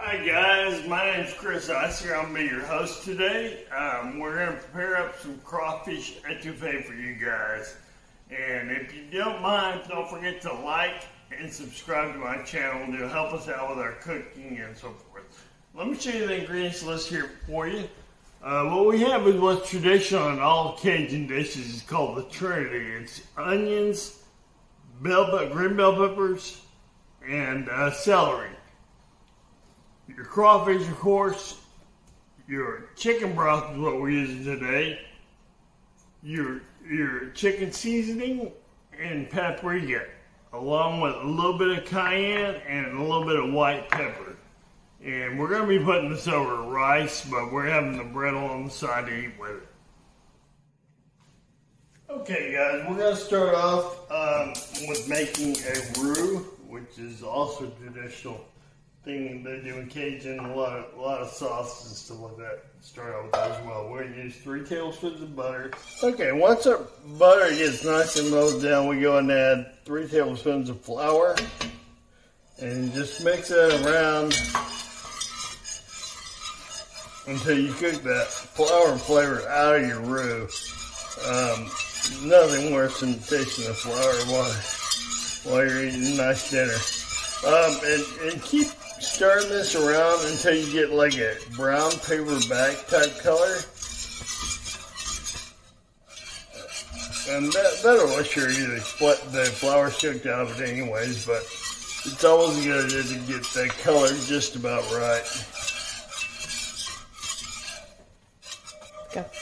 Hi guys, my name's Chris Icer. I'm going to be your host today. We're going to prepare up some crawfish etouffee for you guys. And if you don't mind, don't forget to like and subscribe to my channel. It'll help us out with our cooking and so forth. Let me show you the ingredients list here for you. What we have is what's traditional in all Cajun dishes. It's called the Trinity. It's onions, green bell peppers, and celery. Your crawfish, of course. Your chicken broth is what we're using today. Your chicken seasoning and paprika, along with a little bit of cayenne and a little bit of white pepper. And we're going to be putting this over rice, but we're having the bread on the side to eat with it. Okay guys, we're going to start off with making a roux, which is also a traditional thing they do in Cajun. A lot of sauces and stuff like that. Start out with that as well. We're going to use 3 tablespoons of butter. Okay, once our butter gets nice and melted down, we go and add 3 tablespoons of flour. And just mix it around until you cook that flour flavor out of your roux. Nothing worse than tasting the flour while you're eating a nice dinner. And keep stirring this around until you get like a brown paper bag type color. And that'll assure you the flour's cooked out of it anyways, but it's always good to get that color just about right.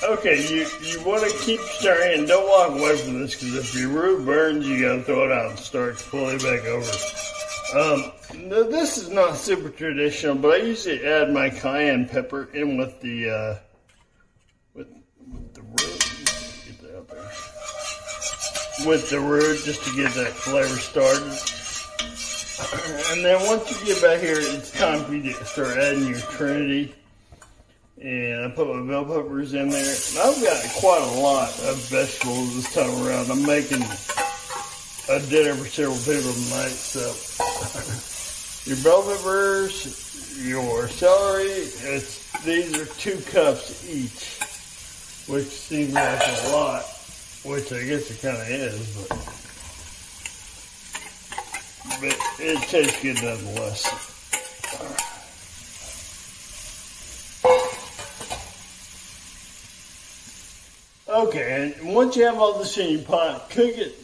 Okay, you want to keep stirring and don't walk away from this, because if your roux burns, you got to throw it out and start fully back over. This is not super traditional, but I usually add my cayenne pepper in with the roux. Get that up there. With the roux, just to get that flavor started. And then once you get back here, it's time for you to start adding your Trinity. And I put my bell peppers in there. And I've got quite a lot of vegetables this time around. I'm making a dinner for several people tonight. So your bell peppers, your celery, these are 2 cups each, which seems like a lot, which I guess it kind of is, but it tastes good nonetheless. Okay, and once you have all this in your pot, cook it.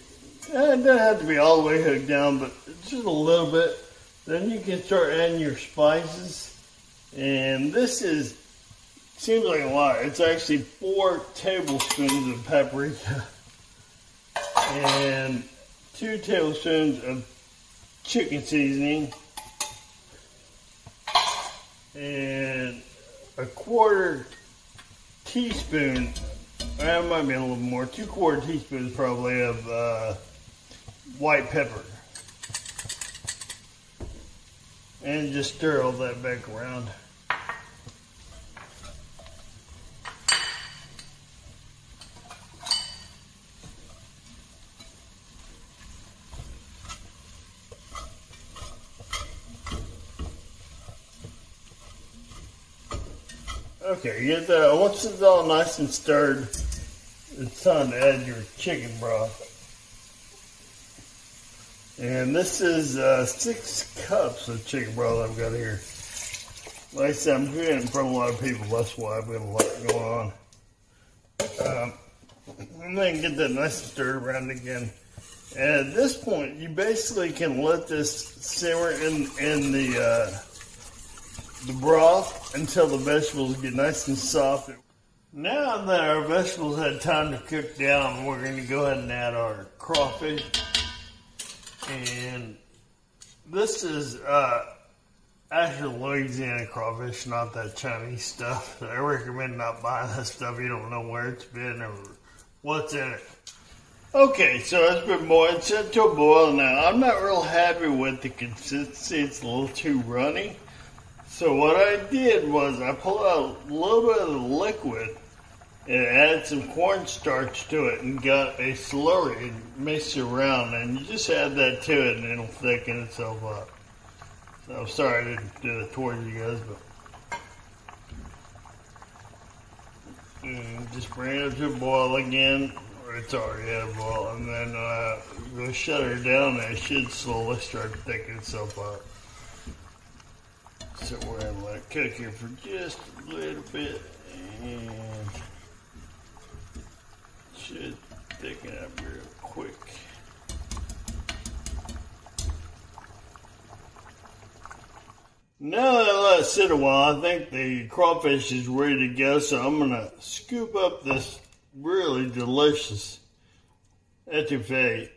It doesn't have to be all the way cooked down, but just a little bit. Then you can start adding your spices. And this seems like a lot. It's actually 4 tablespoons of paprika and 2 tablespoons of chicken seasoning and a 1/4 teaspoon. That might be a little more. 2/4 teaspoons probably of white pepper. And just stir all that back around. Okay, get that. Once it's all nice and stirred, it's time to add your chicken broth. And this is 6 cups of chicken broth I've got here. Like I said, I'm doing it in front of a lot of people. That's why I've got a lot going on. And then get that nice and stirred around again. And at this point, you basically can let this simmer in the broth until the vegetables get nice and soft. Now that our vegetables had time to cook down, we're going to go ahead and add our crawfish. And this is actually Louisiana crawfish, not that Chinese stuff. I recommend not buying that stuff. You don't know where it's been or what's in it. Okay, so it's been boiled. It's set to a boil now. I'm not real happy with the consistency. It's a little too runny. So what I did was I pulled out a little bit of the liquid and added some cornstarch to it and got a slurry and mixed it around, and you just add that to it and it'll thicken itself up. So sorry I didn't do it towards you guys, but just bring it up to a boil again, or it's already at a boil, and then we'll shut her down, and it should slowly start to thicken itself up. So we're going to let it cook here for just a little bit, and it should thicken up real quick. Now that I let it sit a while, I think the crawfish is ready to go, so I'm going to scoop up this really delicious etouffee.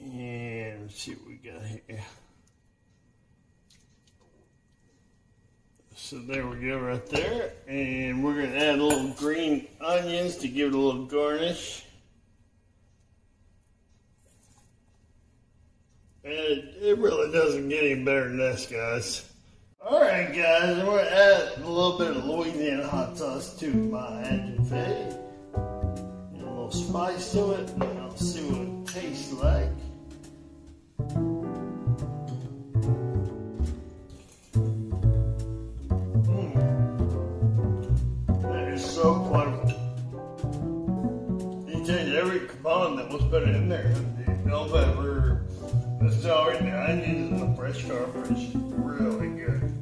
And let's see what we got here. So there we go right there. And we're going to add a little green onions to give it a little garnish. And it really doesn't get any better than this, guys. Alright, guys, I'm going to add a little bit of Louisiana hot sauce to my etouffee. And a little spice to it, and I'll see what it tastes like. That is so wonderful. You change every component that was put in there. The bell pepper, the celery, the onions, and the fresh crawfish. Really good.